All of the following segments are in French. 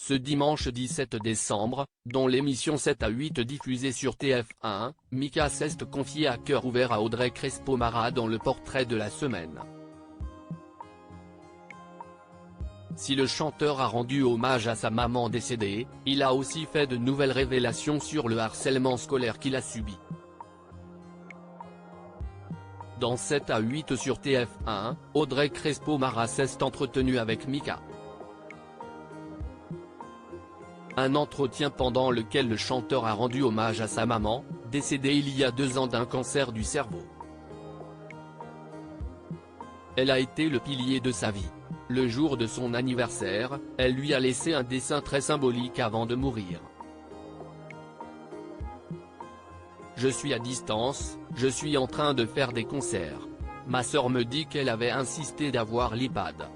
ce dimanche 17 décembre, dont l'émission 7 à 8 diffusée sur TF1, Mika s'est confié à cœur ouvert à Audrey Crespo-Mara dans le portrait de la semaine. Si le chanteur a rendu hommage à sa maman décédée, il a aussi fait de nouvelles révélations sur le harcèlement scolaire qu'il a subi. Dans 7 à 8 sur TF1, Audrey Crespo-Mara s'est entretenue avec Mika. Un entretien pendant lequel le chanteur a rendu hommage à sa maman, décédée il y a 2 ans d'un cancer du cerveau. Elle a été le pilier de sa vie. Le jour de son anniversaire, elle lui a laissé un dessin très symbolique avant de mourir. Je suis à distance, je suis en train de faire des concerts. Ma sœur me dit qu'elle avait insisté d'avoir l'iPad.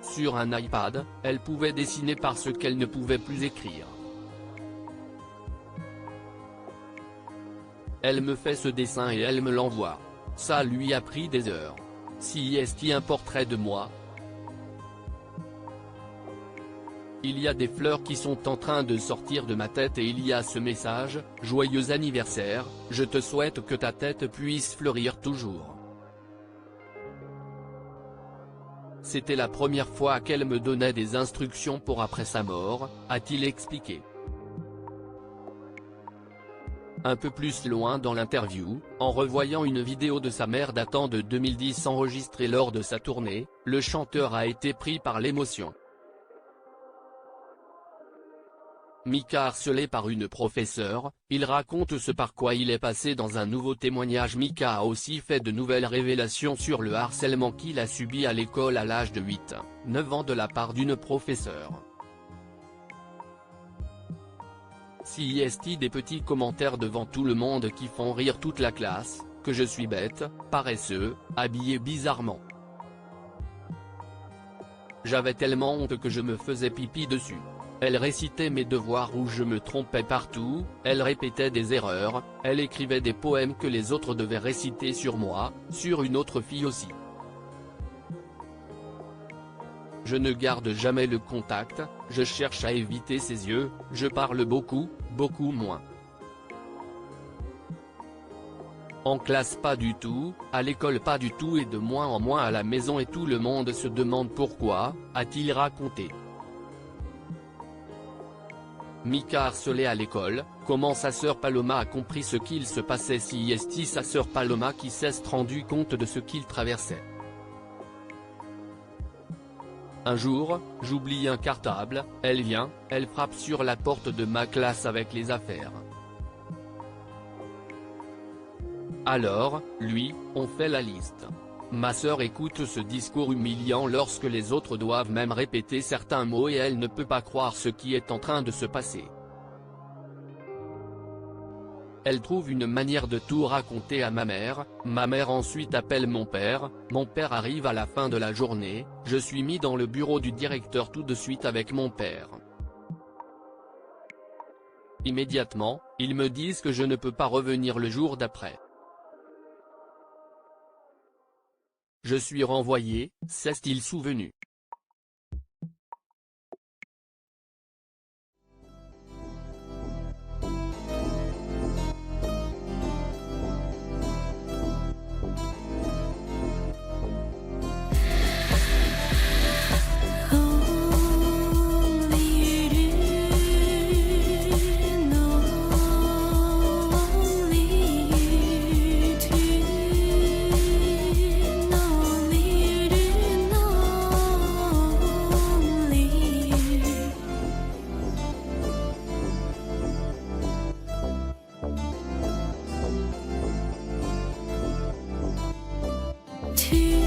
Sur un iPad, elle pouvait dessiner parce qu'elle ne pouvait plus écrire. Elle me fait ce dessin et elle me l'envoie. Ça lui a pris des heures. Si est-il un portrait de moi? Il y a des fleurs qui sont en train de sortir de ma tête et il y a ce message, joyeux anniversaire, je te souhaite que ta tête puisse fleurir toujours. C'était la première fois qu'elle me donnait des instructions pour après sa mort, a-t-il expliqué. Un peu plus loin dans l'interview, en revoyant une vidéo de sa mère datant de 2010 enregistrée lors de sa tournée, le chanteur a été pris par l'émotion. Mika harcelé par une professeure, il raconte ce par quoi il est passé dans un nouveau témoignage. Mika a aussi fait de nouvelles révélations sur le harcèlement qu'il a subi à l'école à l'âge de 8-9 ans de la part d'une professeure. Si est des petits commentaires devant tout le monde qui font rire toute la classe, que je suis bête, paresseux, habillé bizarrement. J'avais tellement honte que je me faisais pipi dessus. Elle récitait mes devoirs où je me trompais partout, elle répétait des erreurs, elle écrivait des poèmes que les autres devaient réciter sur moi, sur une autre fille aussi. Je ne garde jamais le contact, je cherche à éviter ses yeux, je parle beaucoup, beaucoup moins. En classe pas du tout, à l'école pas du tout et de moins en moins à la maison et tout le monde se demande pourquoi, a-t-il raconté. Mika harcelé à l'école, comment sa sœur Paloma a compris ce qu'il se passait. Si est sa sœur Paloma qui s'est rendu compte de ce qu'il traversait. Un jour, j'oublie un cartable, elle vient, elle frappe sur la porte de ma classe avec les affaires. Alors, lui, on fait la liste. Ma sœur écoute ce discours humiliant lorsque les autres doivent même répéter certains mots et elle ne peut pas croire ce qui est en train de se passer. Elle trouve une manière de tout raconter à ma mère ensuite appelle mon père arrive à la fin de la journée, je suis mis dans le bureau du directeur tout de suite avec mon père. Immédiatement, ils me disent que je ne peux pas revenir le jour d'après. Je suis renvoyé, s'est-il souvenu. To